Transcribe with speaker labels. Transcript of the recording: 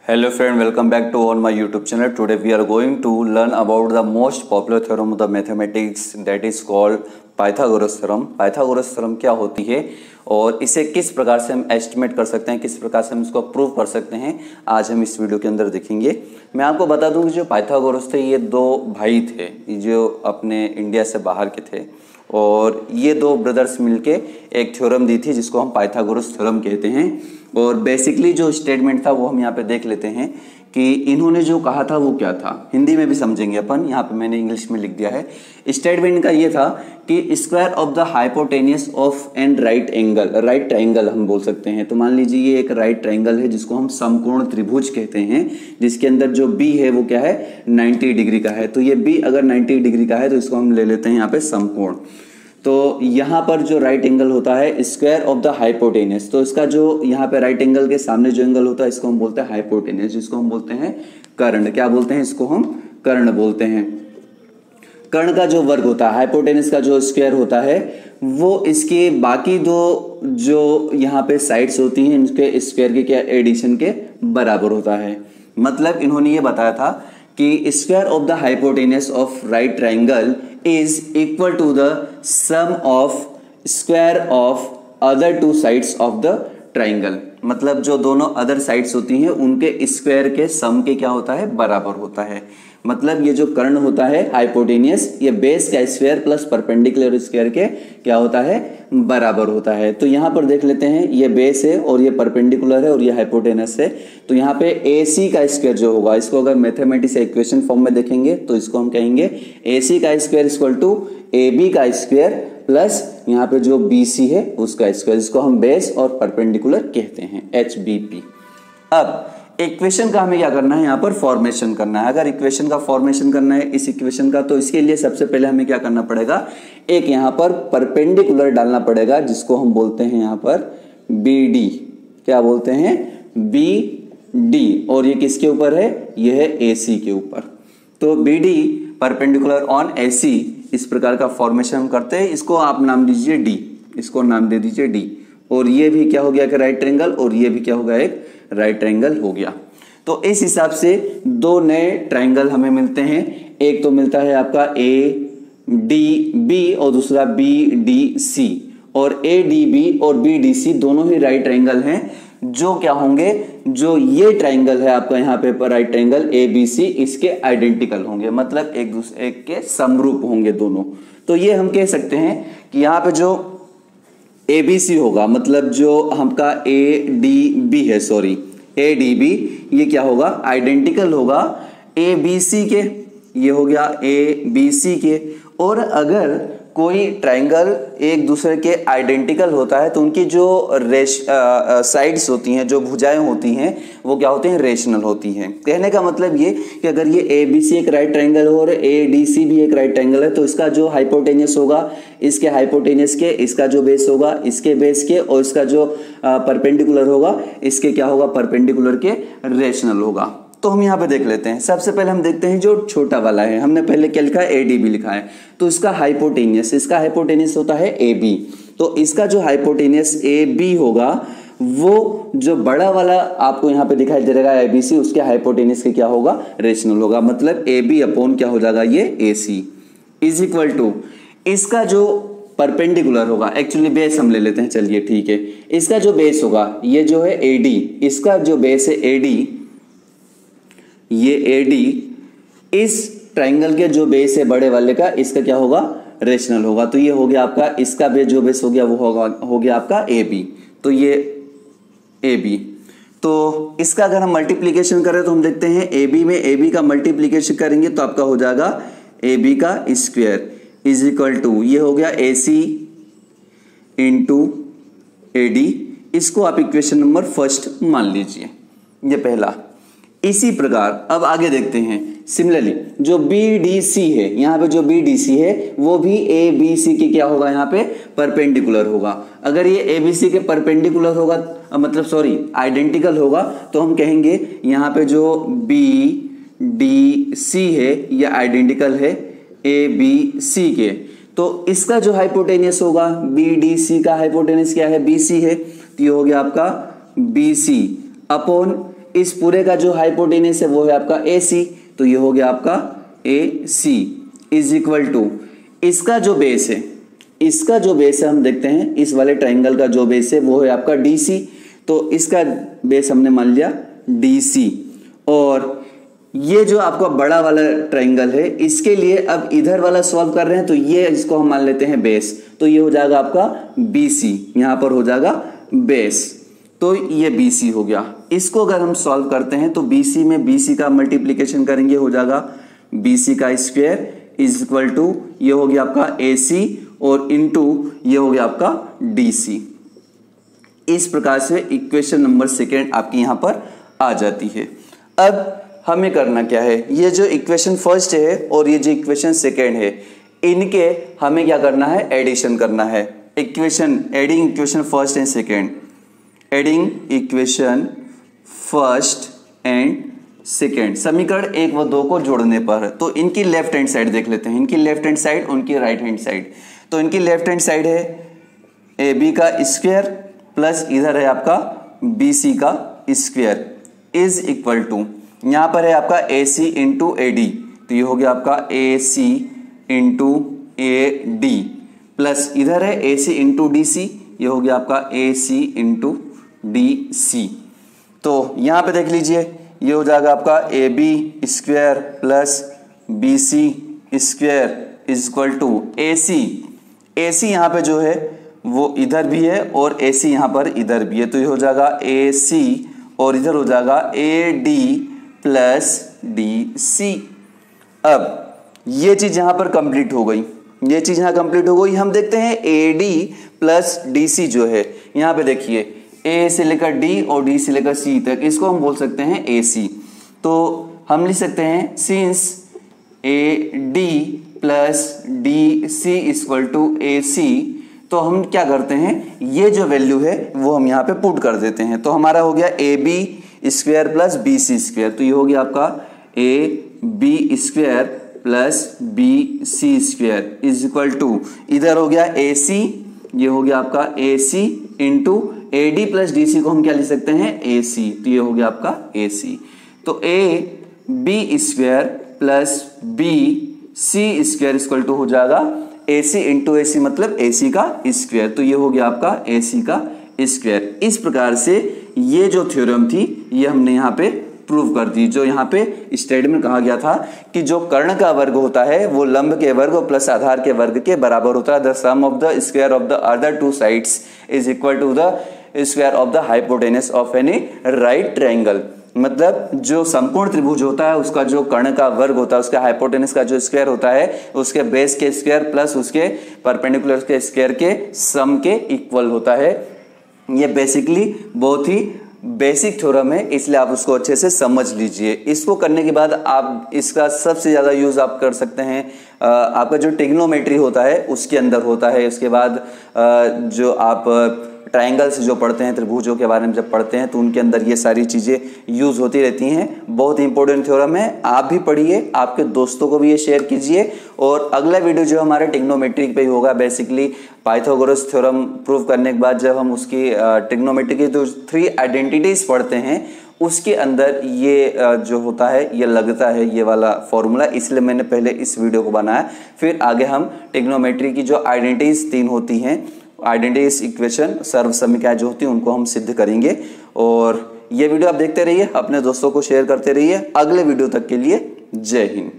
Speaker 1: Hello friend, welcome back to on my YouTube channel. Today we are going to learn about the most popular theorem of the mathematics, that is called Pythagoras theorem. Pythagoras theorem क्या होती है और इसे किस प्रकार से हम estimate कर सकते हैं, किस प्रकार से हम इसको प्रूव कर सकते हैं, आज हम इस वीडियो के अंदर देखेंगे। मैं आपको बता दूं कि जो पाइथागोरस थे ये दो भाई थे जो अपने इंडिया से बाहर के थे और ये दो ब्रदर्स मिलके एक थ्योरम दी थी जिसको हम पाइथागोरस थ्योरम कहते हैं। और बेसिकली जो स्टेटमेंट था वो हम यहाँ पे देख लेते हैं कि इन्होंने जो कहा था वो क्या था। हिंदी में भी समझेंगे अपन, यहाँ पे मैंने इंग्लिश में लिख दिया है। स्टेटमेंट का ये था कि square of the hypotenuse of an right angle, right triangle हम बोल सकते हैं। तो मान लीजिए ये एक राइट ट्राइंगल है जिसको हम समकोण त्रिभुज कहते हैं, जिसके अंदर जो बी है वो क्या है 90 डिग्री का है। तो ये बी अगर 90 डिग्री का है तो इसको हम ले लेते हैं यहाँ पे समकोण। तो यहाँ पर जो राइट एंगल होता है स्क्वायर ऑफ द हाइपोटेनियस, तो इसका जो यहाँ पे राइट एंगल के सामने जो एंगल होता है इसको हम बोलते हैं हाइपोटेनियस, जिसको हम बोलते हैं कर्ण। क्या बोलते हैं इसको हम? कर्ण बोलते हैं। कर्ण का जो वर्ग होता है, हाइपोटेनियस का जो स्क्वायर होता है वो इसके बाकी दो जो यहाँ पे साइड्स होती हैं इनके स्क्वायर के क्या एडिशन के बराबर होता है। मतलब इन्होंने ये बताया था कि square of the hypotenuse of right triangle is equal to the sum of square of other two sides of the triangle. मतलब जो दोनों अदर साइड्स होती हैं उनके स्क्वायर के सम के क्या होता है बराबर होता है। मतलब ये जो कर्ण होता है हाइपोटेनियस, ये बेस का स्क्वायर प्लस परपेंडिकुलर स्क्वायर के क्या होता है बराबर होता है। तो यहाँ पर देख लेते हैं, ये बेस है और ये परपेंडिकुलर है और ये हाइपोटेनस है। तो यहाँ पे AC का स्क्वायर जो होगा, इसको अगर मैथमेटिक्स इक्वेशन फॉर्म में देखेंगे तो इसको हम कहेंगे AC का स्क्वायर इक्वल टू AB का स्क्वायर प्लस यहाँ पे जो BC है उसका स्क्वायर, जिसको हम बेस और परपेंडिकुलर कहते हैं HBP। अब इक्वेशन का हमें क्या करना है, यहाँ पर फॉर्मेशन करना है। अगर इक्वेशन का फॉर्मेशन करना है इस इक्वेशन का, तो इसके लिए सबसे पहले हमें क्या करना पड़ेगा, एक यहाँ पर परपेंडिकुलर डालना पड़ेगा जिसको हम बोलते हैं यहाँ पर BD। क्या बोलते हैं? BD। और ये किसके ऊपर है? ये है AC के ऊपर। तो BD परपेंडिकुलर ऑन AC, इस प्रकार का फॉर्मेशन हम करते हैं। इसको आप नाम दीजिए D, इसको नाम दे दीजिए D। और ये भी क्या हो गया कि राइट ट्रायंगल, और ये भी क्या होगा एक राइट ट्रायंगल हो गया। तो इस हिसाब से दो नए ट्रायंगल हमें मिलते हैं। एक तो मिलता है आपका ADB और दूसरा BDC। और ADB और BDC दोनों ही राइट ट्रायंगल हैं जो क्या होंगे, जो ये ट्रायंगल है आपका यहाँ पे राइट ट्रायंगल ABC, इसके आइडेंटिकल होंगे। मतलब एक दूसरे के समरूप होंगे दोनों। तो ये हम कह सकते हैं कि यहाँ पे जो ABC होगा, मतलब जो हमका ADB है, सॉरी ADB, ये क्या होगा आइडेंटिकल होगा ABC के। ये हो गया ABC के। और अगर कोई ट्रायंगल एक दूसरे के आइडेंटिकल होता है तो उनकी जो साइड्स होती हैं, जो भुजाएं होती हैं, वो क्या होती हैं रेशनल होती हैं। कहने का मतलब ये कि अगर ये ABC एक राइट ट्रायंगल हो और ADC भी एक राइट ट्रायंगल है तो इसका जो हाइपोटेनियस होगा इसके हाइपोटेनियस के, इसका जो बेस होगा इसके बेस के, और इसका जो परपेंडिकुलर होगा इसके क्या होगा परपेंडिकुलर के रेशनल होगा। तो हम यहाँ पे देख लेते हैं। सबसे पहले हम देखते हैं जो छोटा वाला है, हमने पहले क्या लिखा है ADB लिखा है। तो इसका हाइपोटेनियस होता है AB। तो इसका जो हाइपोटेनियस AB होगा वो जो बड़ा वाला आपको यहाँ पे दिखाई दे रहा है ABC, उसके हाइपोटेनियस के क्या होगा रेशनल होगा। मतलब AB अपॉन क्या हो जाएगा ये AC इज इक्वल टू इसका जो परपेंडिकुलर होगा, एक्चुअली बेस हम ले लेते हैं, चलिए ठीक है। इसका जो बेस होगा ये जो है AD, इसका जो बेस है AD, ये AD इस ट्रायंगल के जो बेस है बड़े वाले का, इसका क्या होगा रेशनल होगा। तो ये हो गया आपका, इसका बेस जो बेस हो गया वो हो गया आपका AB। तो ये AB। तो इसका अगर हम मल्टीप्लीकेशन करें तो हम देखते हैं AB में AB का मल्टीप्लीकेशन करेंगे तो आपका हो जाएगा AB का स्क्वायर इज इक्वल टू, ये हो गया AC इंटू AD। इसको आप इक्वेशन नंबर फर्स्ट मान लीजिए, ये पहला। इसी प्रकार अब आगे देखते हैं। सिमिलरली जो BDC है, यहाँ पे जो BDC है वो भी ABC के क्या होगा यहाँ पे परपेंडिकुलर होगा। अगर ये ABC के परपेंडिकुलर होगा, मतलब सॉरी आइडेंटिकल होगा, तो हम कहेंगे यहाँ पे जो BDC है ये आइडेंटिकल है ABC के। तो इसका जो हाइपोटेनियस होगा, BDC का हाइपोटेनियस क्या है BC है, तो ये हो गया आपका BC अपॉन इस पूरे का जो हाइपोटेनस है वो है आपका AC, तो ये हो गया आपका AC इज इक्वल टू इसका जो बेस है, इसका जो बेस है हम देखते हैं इस वाले ट्राइंगल का जो बेस है वो है आपका DC, तो इसका बेस हमने मान लिया DC। और ये जो आपका बड़ा वाला ट्राइंगल है इसके लिए अब इधर वाला सॉल्व कर रहे हैं, तो ये इसको हम मान लेते हैं बेस, तो ये हो जाएगा आपका BC, यहां पर हो जाएगा बेस, तो ये BC हो गया। इसको अगर हम सॉल्व करते हैं तो BC में BC का मल्टीप्लीकेशन करेंगे, हो जाएगा BC का स्क्वायर इज इक्वल टू ये हो गया आपका AC और इनटू ये हो गया आपका DC। इस प्रकार से इक्वेशन नंबर 2 आपकी यहां पर आ जाती है। अब हमें करना क्या है, ये जो इक्वेशन फर्स्ट है और ये जो इक्वेशन 2 है, इनके हमें क्या करना है, एडिशन करना है। Adding equation first and second, adding equation first and second, समीकरण 1 व 2 को जोड़ने पर, तो इनकी लेफ्ट हैंड साइड देख लेते हैं, इनकी लेफ्ट हैंड साइड, उनकी राइट हैंड साइड। तो इनकी लेफ्ट हैंड साइड है AB का स्क्वायर प्लस इधर है आपका BC का स्क्वायर इज इक्वल टू, यहां पर है आपका AC इंटू AD, तो ये हो गया आपका AC इंटू AD प्लस इधर है AC इंटू DC, ये हो गया आपका AC इंटू DC। तो यहां पे देख लीजिए ये हो जाएगा आपका AB square plus BC square is equal to AC यहां पे जो है वो इधर भी है और AC यहां पर इधर भी है, तो ये हो जाएगा AC और इधर हो जाएगा AD प्लस DC। अब ये चीज यहां पर कंप्लीट हो गई, ये चीज यहां कंप्लीट हो गई। हम देखते हैं AD प्लस DC जो है, यहां पे देखिए A से लेकर D और D से लेकर C तक, इसको हम बोल सकते हैं AC। तो हम लिख सकते हैं since AD plus DC equal to AC, तो हम क्या करते हैं, ये जो वैल्यू है वो हम यहाँ पे पुट कर देते हैं, तो हमारा हो गया AB square plus BC square, तो ये हो गया आपका AB square plus BC square is equal to इधर हो गया AC, ये हो गया आपका AC into AD plus DC को हम क्या लिख सकते हैं AC, तो ये हो गया आपका AC। तो AB square plus BC square equal to हो जाएगा AC इंटू AC मतलब AC का स्क्वायर, तो ये हो गया आपका AC का स्क्वायर। इस प्रकार से ये जो थ्योरम थी ये हमने यहाँ पे प्रूव कर दी। जो यहाँ पे स्टेटमेंट कहा गया था कि जो कर्ण का वर्ग होता है वो लंब के वर्ग प्लस आधार के वर्ग के बराबर होता है। The sum of the square of the other two sides is equal to the square of the hypotenuse of any right triangle. मतलब जो संपूर्ण त्रिभुज होता है उसका जो कर्ण का वर्ग होता है, उसका हाइपोटेनस का जो स्क्वायर होता है, उसके बेस के स्क्वायर प्लस उसके परपेंडिकुलर के स्क्वायर के सम के इक्वल होता है। ये बेसिकली बहुत ही बेसिक थ्योरम है, इसलिए आप उसको अच्छे से समझ लीजिए। इसको करने के बाद आप इसका सबसे ज़्यादा यूज़ आप कर सकते हैं आपका जो ट्रिग्नोमेट्री होता है उसके अंदर होता है। उसके बाद जो आप ट्रायंगल्स जो पढ़ते हैं, त्रिभुजों के बारे में जब पढ़ते हैं तो उनके अंदर ये सारी चीज़ें यूज़ होती रहती हैं। बहुत इंपॉर्टेंट थ्योरम है, आप भी पढ़िए, आपके दोस्तों को भी ये शेयर कीजिए। और अगला वीडियो जो हमारे ट्रिग्नोमेट्री पे ही होगा, बेसिकली पाइथागोरस थ्योरम प्रूव करने के बाद जब हम उसकी ट्रिग्नोमेट्री की जो 3 आइडेंटिटीज पढ़ते हैं उसके अंदर ये जो होता है ये लगता है ये वाला फॉर्मूला, इसलिए मैंने पहले इस वीडियो को बनाया। फिर आगे हम ट्रिग्नोमेट्री की जो आइडेंटिटीज 3 होती हैं, आइडेंटिटीज इक्वेशन सर्वसमीकरण जो होती है उनको हम सिद्ध करेंगे। और ये वीडियो आप देखते रहिए, अपने दोस्तों को शेयर करते रहिए। अगले वीडियो तक के लिए जय हिंद।